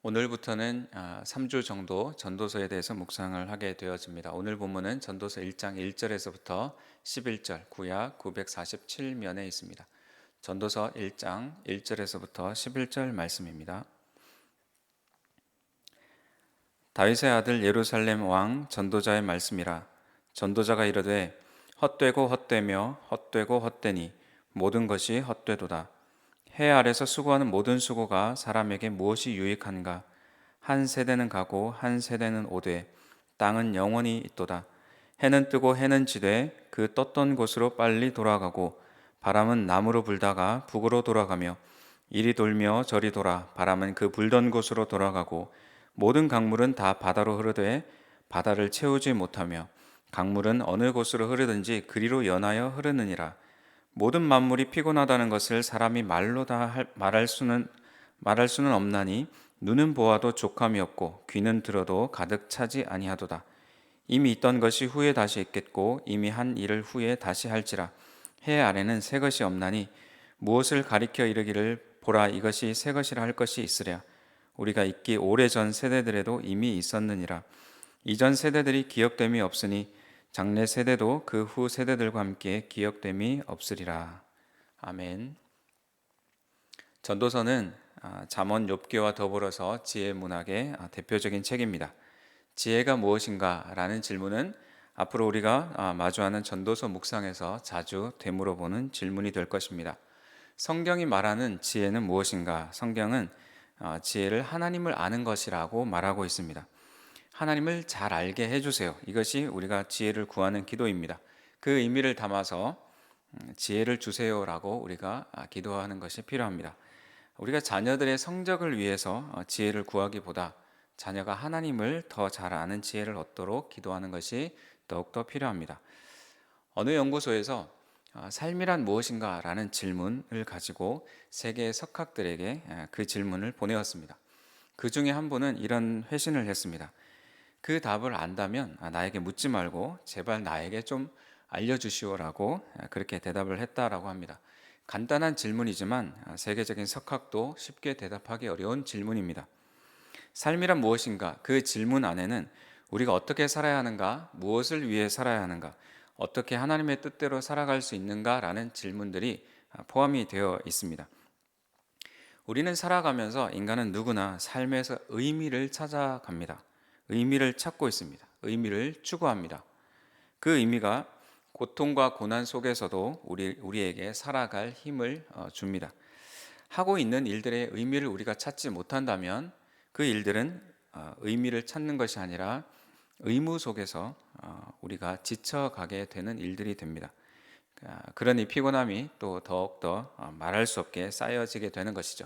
오늘부터는 3주 정도 전도서에 대해서 묵상을 하게 되어집니다. 오늘 본문은 전도서 1장 1절에서부터 11절, 구약 947면에 있습니다. 전도서 1장 1절에서부터 11절 말씀입니다. 다윗의 아들 예루살렘 왕 전도자의 말씀이라. 전도자가 이르되 헛되고 헛되며 헛되고 헛되니 모든 것이 헛되도다. 해 아래서 수고하는 모든 수고가 사람에게 무엇이 유익한가? 한 세대는 가고 한 세대는 오되 땅은 영원히 있도다. 해는 뜨고 해는 지되 그 떴던 곳으로 빨리 돌아가고 바람은 남으로 불다가 북으로 돌아가며 이리 돌며 저리 돌아 바람은 그 불던 곳으로 돌아가고 모든 강물은 다 바다로 흐르되 바다를 채우지 못하며 강물은 어느 곳으로 흐르든지 그리로 연하여 흐르느니라. 모든 만물이 피곤하다는 것을 사람이 말로 다 말할 수는 없나니 눈은 보아도 족함이 없고 귀는 들어도 가득 차지 아니하도다. 이미 있던 것이 후에 다시 있겠고 이미 한 일을 후에 다시 할지라. 해 아래는 새 것이 없나니 무엇을 가리켜 이르기를 보라 이것이 새 것이라 할 것이 있으랴. 우리가 있기 오래전 세대들에도 이미 있었느니라. 이전 세대들이 기억됨이 없으니 장래 세대도 그 후 세대들과 함께 기억됨이 없으리라. 아멘. 전도서는 잠언 욥기와 더불어서 지혜 문학의 대표적인 책입니다. 지혜가 무엇인가라는 질문은 앞으로 우리가 마주하는 전도서 묵상에서 자주 되물어보는 질문이 될 것입니다. 성경이 말하는 지혜는 무엇인가? 성경은 지혜를 하나님을 아는 것이라고 말하고 있습니다. 하나님을 잘 알게 해주세요. 이것이 우리가 지혜를 구하는 기도입니다. 그 의미를 담아서 지혜를 주세요라고 우리가 기도하는 것이 필요합니다. 우리가 자녀들의 성적을 위해서 지혜를 구하기보다 자녀가 하나님을 더 잘 아는 지혜를 얻도록 기도하는 것이 더욱더 필요합니다. 어느 연구소에서 삶이란 무엇인가 라는 질문을 가지고 세계의 석학들에게 그 질문을 보내었습니다. 그 중에 한 분은 이런 회신을 했습니다. 그 답을 안다면 나에게 묻지 말고 제발 나에게 좀 알려주시오라고 그렇게 대답을 했다라고 합니다. 간단한 질문이지만 세계적인 석학도 쉽게 대답하기 어려운 질문입니다. 삶이란 무엇인가? 그 질문 안에는 우리가 어떻게 살아야 하는가? 무엇을 위해 살아야 하는가? 어떻게 하나님의 뜻대로 살아갈 수 있는가라는 질문들이 포함이 되어 있습니다. 우리는 살아가면서 인간은 누구나 삶에서 의미를 찾아갑니다. 의미를 찾고 있습니다. 의미를 추구합니다. 그 의미가 고통과 고난 속에서도 우리에게 살아갈 힘을 줍니다. 하고 있는 일들의 의미를 우리가 찾지 못한다면 그 일들은 의미를 찾는 것이 아니라 의무 속에서 우리가 지쳐가게 되는 일들이 됩니다. 그러니 피곤함이 또 더욱더 말할 수 없게 쌓여지게 되는 것이죠.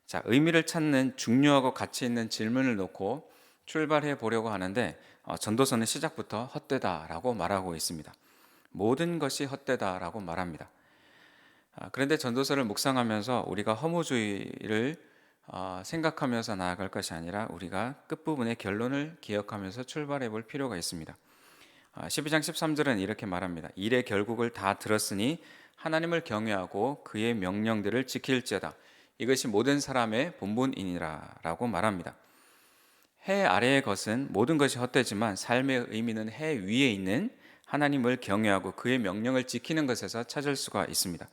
자, 의미를 찾는 중요하고 가치 있는 질문을 놓고 출발해 보려고 하는데 전도서는 시작부터 헛되다라고 말하고 있습니다. 모든 것이 헛되다라고 말합니다. 그런데 전도서를 묵상하면서 우리가 허무주의를 생각하면서 나아갈 것이 아니라 우리가 끝부분의 결론을 기억하면서 출발해 볼 필요가 있습니다. 12장 13절은 이렇게 말합니다. 일의 결국을 다 들었으니 하나님을 경외하고 그의 명령들을 지킬지어다. 이것이 모든 사람의 본분이니라 라고 말합니다. 해 아래의 것은 모든 것이 헛되지만 삶의 의미는 해 위에 있는 하나님을 경외하고 그의 명령을 지키는 것에서 찾을 수가 있습니다.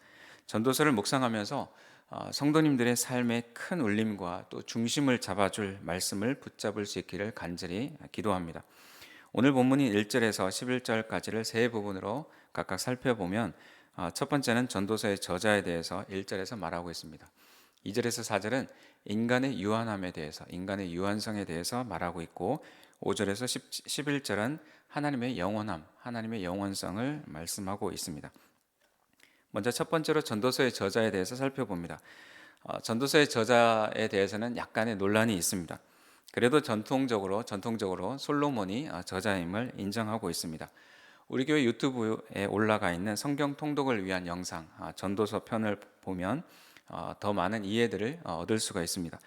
전도서를 묵상하면서 성도님들의 삶의 큰 울림과 또 중심을 잡아줄 말씀을 붙잡을 수 있기를 간절히 기도합니다. 오늘 본문인 1절에서 11절까지를 세 부분으로 각각 살펴보면 첫 번째는 전도서의 저자에 대해서 1절에서 말하고 있습니다. 2절에서 4절은 인간의 유한함에 대해서, 인간의 유한성에 대해서 말하고 있고 5절에서 11절은 하나님의 영원함, 하나님의 영원성을 말씀하고 있습니다. 먼저 첫 번째로 전도서의 저자에 대해서 살펴봅니다. 전도서의 저자에 대해서는 약간의 논란이 있습니다. 그래도 전통적으로 솔로몬이 저자임을 인정하고 있습니다. 우리 교회 유튜브에 올라가 있는 성경 통독을 위한 영상 전도서 편을 보면 더 많은 이해들을 얻을 수가 있습니다.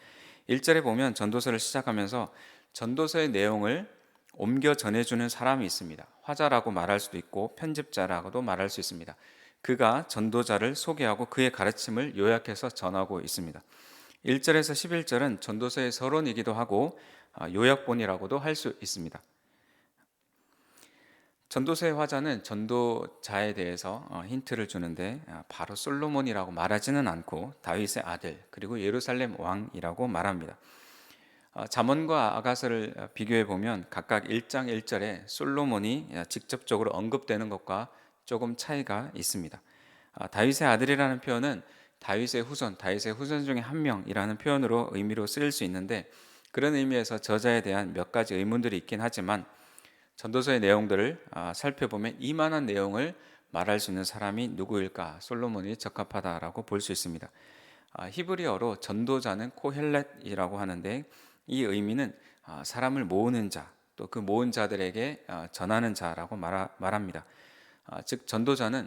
1절에 보면 전도서를 시작하면서 전도서의 내용을 옮겨 전해주는 사람이 있습니다. 화자라고 말할 수도 있고 편집자라고도 말할 수 있습니다. 그가 전도자를 소개하고 그의 가르침을 요약해서 전하고 있습니다. 1절에서 11절은 전도서의 서론이기도 하고 요약본이라고도 할 수 있습니다. 전도서의 화자는 전도자에 대해서 힌트를 주는데 바로 솔로몬이라고 말하지는 않고 다윗의 아들 그리고 예루살렘 왕이라고 말합니다. 잠언과 아가서를 비교해 보면 각각 1장 1절에 솔로몬이 직접적으로 언급되는 것과 조금 차이가 있습니다. 다윗의 아들이라는 표현은 다윗의 후손 중에 한 명이라는 표현으로 의미로 쓰일 수 있는데 그런 의미에서 저자에 대한 몇 가지 의문들이 있긴 하지만 전도서의 내용들을 살펴보면 이만한 내용을 말할 수 있는 사람이 누구일까? 솔로몬이 적합하다라고 볼 수 있습니다. 히브리어로 전도자는 코헬렛이라고 하는데 이 의미는 사람을 모으는 자, 또 그 모은 자들에게 전하는 자라고 말합니다. 즉 전도자는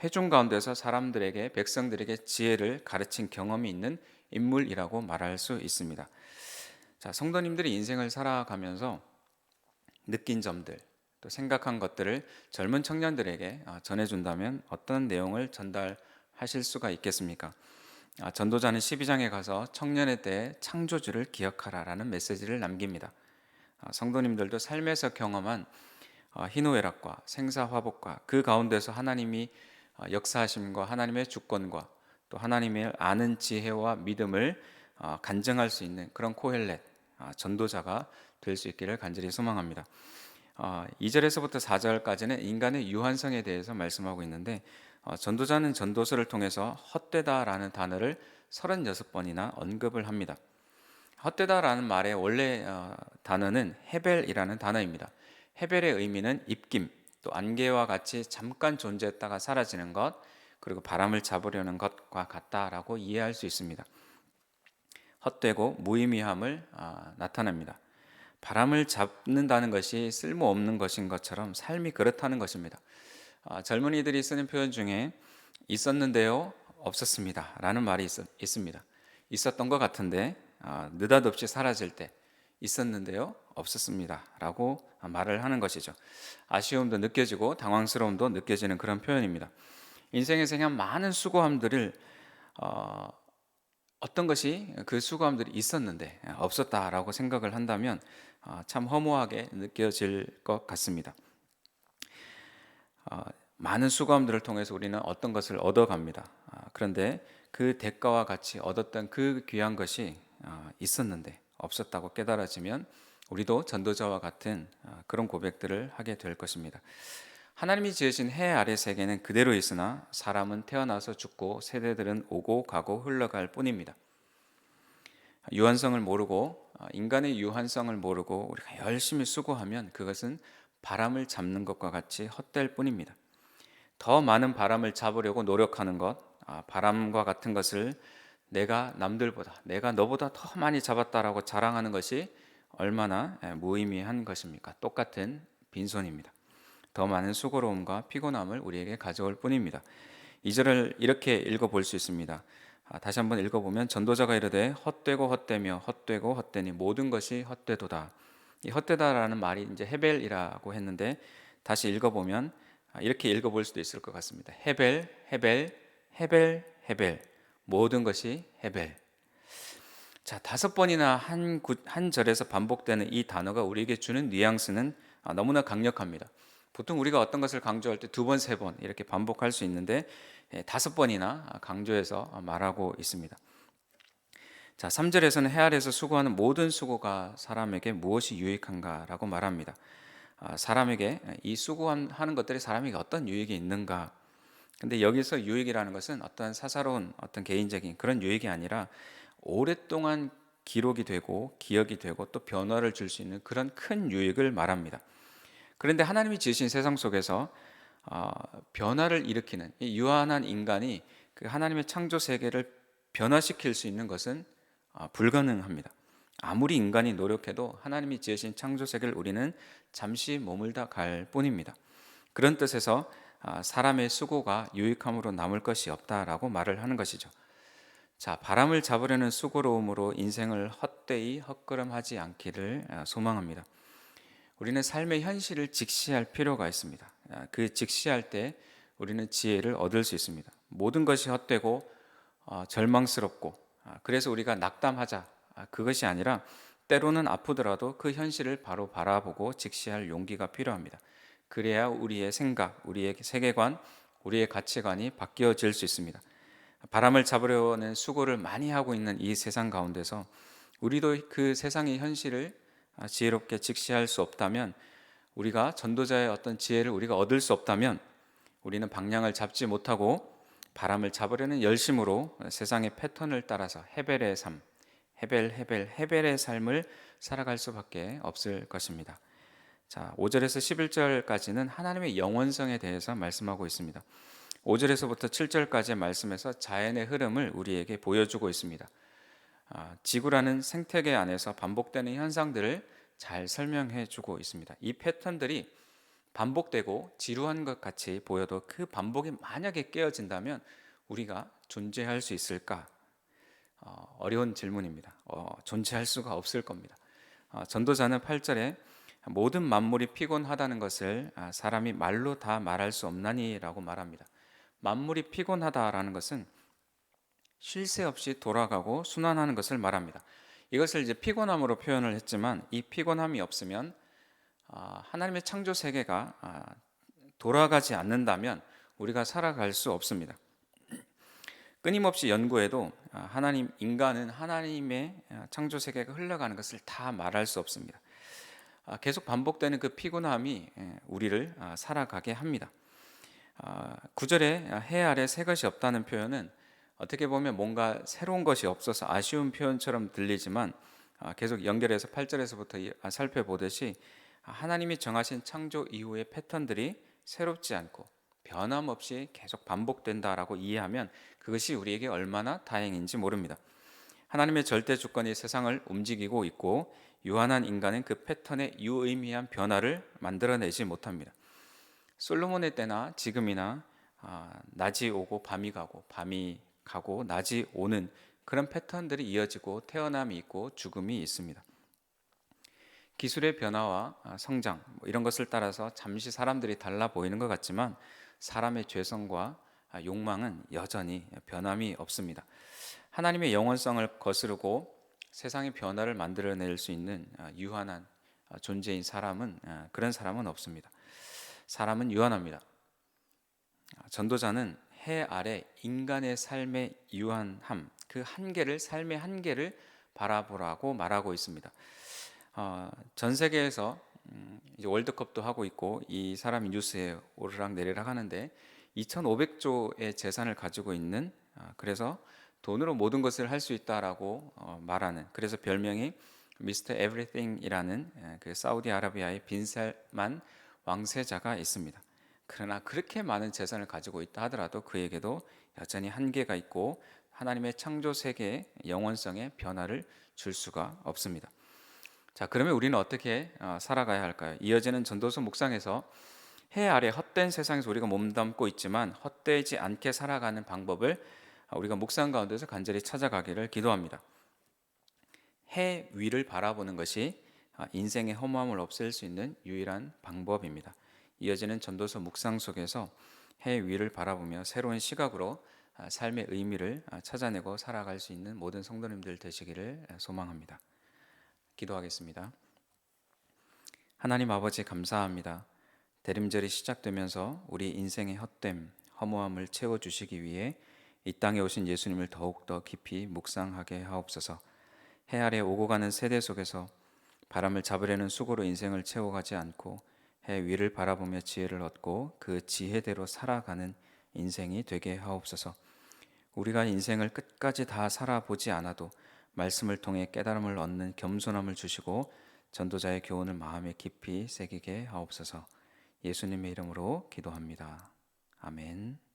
회중 가운데서 사람들에게 백성들에게 지혜를 가르친 경험이 있는 인물이라고 말할 수 있습니다. 자, 성도님들이 인생을 살아가면서 느낀 점들, 또 생각한 것들을 젊은 청년들에게 전해준다면 어떤 내용을 전달하실 수가 있겠습니까? 전도자는 12장에 가서 청년의 때의 창조주를 기억하라라는 메시지를 남깁니다. 성도님들도 삶에서 경험한 희노애락과 생사화복과 그 가운데서 하나님이 역사하심과 하나님의 주권과 또 하나님의 아는 지혜와 믿음을 간증할 수 있는 그런 코헬렛 전도자가 될 수 있기를 간절히 소망합니다. 2절에서부터 4절까지는 인간의 유한성에 대해서 말씀하고 있는데 전도자는 전도서를 통해서 헛되다라는 단어를 36번이나 언급을 합니다. 헛되다라는 말의 원래 단어는 헤벨이라는 단어입니다. 헤벨의 의미는 입김, 또 안개와 같이 잠깐 존재했다가 사라지는 것, 그리고 바람을 잡으려는 것과 같다라고 이해할 수 있습니다. 헛되고 무의미함을 나타냅니다. 바람을 잡는다는 것이 쓸모없는 것인 것처럼 삶이 그렇다는 것입니다. 젊은이들이 쓰는 표현 중에 있었는데요, 없었습니다 라는 말이 있습니다. 있었던 것 같은데 느닷없이 사라질 때 있었는데요, 없었습니다 라고 말을 하는 것이죠. 아쉬움도 느껴지고 당황스러움도 느껴지는 그런 표현입니다. 인생에서 그냥 많은 수고함들을 어떤 것이 그 수고함들이 있었는데 없었다라고 생각을 한다면 참 허무하게 느껴질 것 같습니다. 많은 수고함들을 통해서 우리는 어떤 것을 얻어갑니다. 그런데 그 대가와 같이 얻었던 그 귀한 것이 있었는데 없었다고 깨달아지면 우리도 전도자와 같은 그런 고백들을 하게 될 것입니다. 하나님이 지으신 해 아래 세계는 그대로 있으나 사람은 태어나서 죽고 세대들은 오고 가고 흘러갈 뿐입니다. 유한성을 모르고 인간의 유한성을 모르고 우리가 열심히 수고하면 그것은 바람을 잡는 것과 같이 헛될 뿐입니다. 더 많은 바람을 잡으려고 노력하는 것, 바람과 같은 것을 내가 남들보다, 내가 너보다 더 많이 잡았다라고 자랑하는 것이 얼마나 무의미한 것입니까? 똑같은 빈손입니다. 더 많은 수고로움과 피곤함을 우리에게 가져올 뿐입니다. 2절을 이렇게 읽어볼 수 있습니다. 다시 한번 읽어보면 전도자가 이르되 헛되고 헛되며 헛되고 헛되니 모든 것이 헛되도다. 이 헛되다라는 말이 이제 헤벨이라고 했는데 다시 읽어보면 이렇게 읽어볼 수도 있을 것 같습니다. 헤벨, 헤벨, 헤벨, 헤벨. 모든 것이 헤벨. 자, 5번이나 한 절에서 반복되는 이 단어가 우리에게 주는 뉘앙스는 너무나 강력합니다. 보통 우리가 어떤 것을 강조할 때 2번, 3번 이렇게 반복할 수 있는데 5번이나 강조해서 말하고 있습니다. 자, 3절에서는 해 아래에서 수고하는 모든 수고가 사람에게 무엇이 유익한가라고 말합니다. 사람에게 이 수고하는 것들이 사람에게 어떤 유익이 있는가? 근데 여기서 유익이라는 것은 어떤 사사로운 어떤 개인적인 그런 유익이 아니라 오랫동안 기록이 되고 기억이 되고 또 변화를 줄 수 있는 그런 큰 유익을 말합니다. 그런데 하나님이 지으신 세상 속에서 변화를 일으키는 이 유한한 인간이 그 하나님의 창조 세계를 변화시킬 수 있는 것은 불가능합니다. 아무리 인간이 노력해도 하나님이 지으신 창조 세계를 우리는 잠시 머물다 갈 뿐입니다. 그런 뜻에서 사람의 수고가 유익함으로 남을 것이 없다라고 말을 하는 것이죠. 자, 바람을 잡으려는 수고로움으로 인생을 헛되이 헛걸음하지 않기를 소망합니다. 우리는 삶의 현실을 직시할 필요가 있습니다. 그 직시할 때 우리는 지혜를 얻을 수 있습니다. 모든 것이 헛되고 절망스럽고 그래서 우리가 낙담하자, 그것이 아니라 때로는 아프더라도 그 현실을 바로 바라보고 직시할 용기가 필요합니다. 그래야 우리의 생각, 우리의 세계관, 우리의 가치관이 바뀌어질 수 있습니다. 바람을 잡으려는 수고를 많이 하고 있는 이 세상 가운데서 우리도 그 세상의 현실을 지혜롭게 직시할 수 없다면, 우리가 전도자의 어떤 지혜를 우리가 얻을 수 없다면, 우리는 방향을 잡지 못하고 바람을 잡으려는 열심으로 세상의 패턴을 따라서 헤벨의 삶, 헤벨의 삶을 살아갈 수밖에 없을 것입니다. 자, 5절에서 11절까지는 하나님의 영원성에 대해서 말씀하고 있습니다. 5절에서부터 7절까지의 말씀에서 자연의 흐름을 우리에게 보여주고 있습니다. 지구라는 생태계 안에서 반복되는 현상들을 잘 설명해 주고 있습니다. 이 패턴들이 반복되고 지루한 것 같이 보여도 그 반복이 만약에 깨어진다면 우리가 존재할 수 있을까? 어려운 질문입니다. 존재할 수가 없을 겁니다. 전도자는 8절에 모든 만물이 피곤하다는 것을 사람이 말로 다 말할 수 없나니라고 말합니다. 만물이 피곤하다라는 것은 쉴 새 없이 돌아가고 순환하는 것을 말합니다. 이것을 이제 피곤함으로 표현을 했지만, 이 피곤함이 없으면 하나님의 창조 세계가 돌아가지 않는다면 우리가 살아갈 수 없습니다. 끊임없이 연구해도 인간은 하나님의 창조 세계가 흘러가는 것을 다 말할 수 없습니다. 계속 반복되는 그 피곤함이 우리를 살아가게 합니다. 9절에 해 아래 새 것이 없다는 표현은 어떻게 보면 뭔가 새로운 것이 없어서 아쉬운 표현처럼 들리지만, 계속 연결해서 8절에서부터 살펴보듯이 하나님이 정하신 창조 이후의 패턴들이 새롭지 않고 변함없이 계속 반복된다라고 이해하면 그것이 우리에게 얼마나 다행인지 모릅니다. 하나님의 절대 주권이 세상을 움직이고 있고 유한한 인간은 그 패턴의 유의미한 변화를 만들어내지 못합니다. 솔로몬의 때나 지금이나 낮이 오고 밤이 가고, 밤이 가고 낮이 오는 그런 패턴들이 이어지고 태어남이 있고 죽음이 있습니다. 기술의 변화와 성장 이런 것을 따라서 잠시 사람들이 달라 보이는 것 같지만 사람의 죄성과 욕망은 여전히 변함이 없습니다. 하나님의 영원성을 거스르고 세상의 변화를 만들어낼 수 있는 유한한 존재인 그런 사람은 없습니다. 사람은 유한합니다. 전도자는 해 아래 인간의 삶의 유한함, 그 삶의 한계를 바라보라고 말하고 있습니다. 전 세계에서 이제 월드컵도 하고 있고 이 사람이 뉴스에 오르락 내리락 하는데 2,500조의 재산을 가지고 있는, 그래서 돈으로 모든 것을 할 수 있다라고 말하는, 그래서 별명이 미스터 에브리띵이라는 그 사우디아라비아의 빈살만 왕세자가 있습니다. 그러나 그렇게 많은 재산을 가지고 있다 하더라도 그에게도 여전히 한계가 있고 하나님의 창조 세계의 영원성에 변화를 줄 수가 없습니다. 자, 그러면 우리는 어떻게 살아가야 할까요? 이어지는 전도서 묵상에서 해 아래 헛된 세상에서 우리가 몸담고 있지만 헛되지 않게 살아가는 방법을 우리가 묵상 가운데서 간절히 찾아가기를 기도합니다. 해 위를 바라보는 것이 인생의 허무함을 없앨 수 있는 유일한 방법입니다. 이어지는 전도서 묵상 속에서 해 위를 바라보며 새로운 시각으로 삶의 의미를 찾아내고 살아갈 수 있는 모든 성도님들 되시기를 소망합니다. 기도하겠습니다. 하나님 아버지, 감사합니다. 대림절이 시작되면서 우리 인생의 헛됨, 허무함을 채워주시기 위해 이 땅에 오신 예수님을 더욱더 깊이 묵상하게 하옵소서. 해 아래 오고 가는 세대 속에서 바람을 잡으려는 수고로 인생을 채워가지 않고 해 위를 바라보며 지혜를 얻고 그 지혜대로 살아가는 인생이 되게 하옵소서. 우리가 인생을 끝까지 다 살아보지 않아도 말씀을 통해 깨달음을 얻는 겸손함을 주시고 전도자의 교훈을 마음에 깊이 새기게 하옵소서. 예수님의 이름으로 기도합니다. 아멘.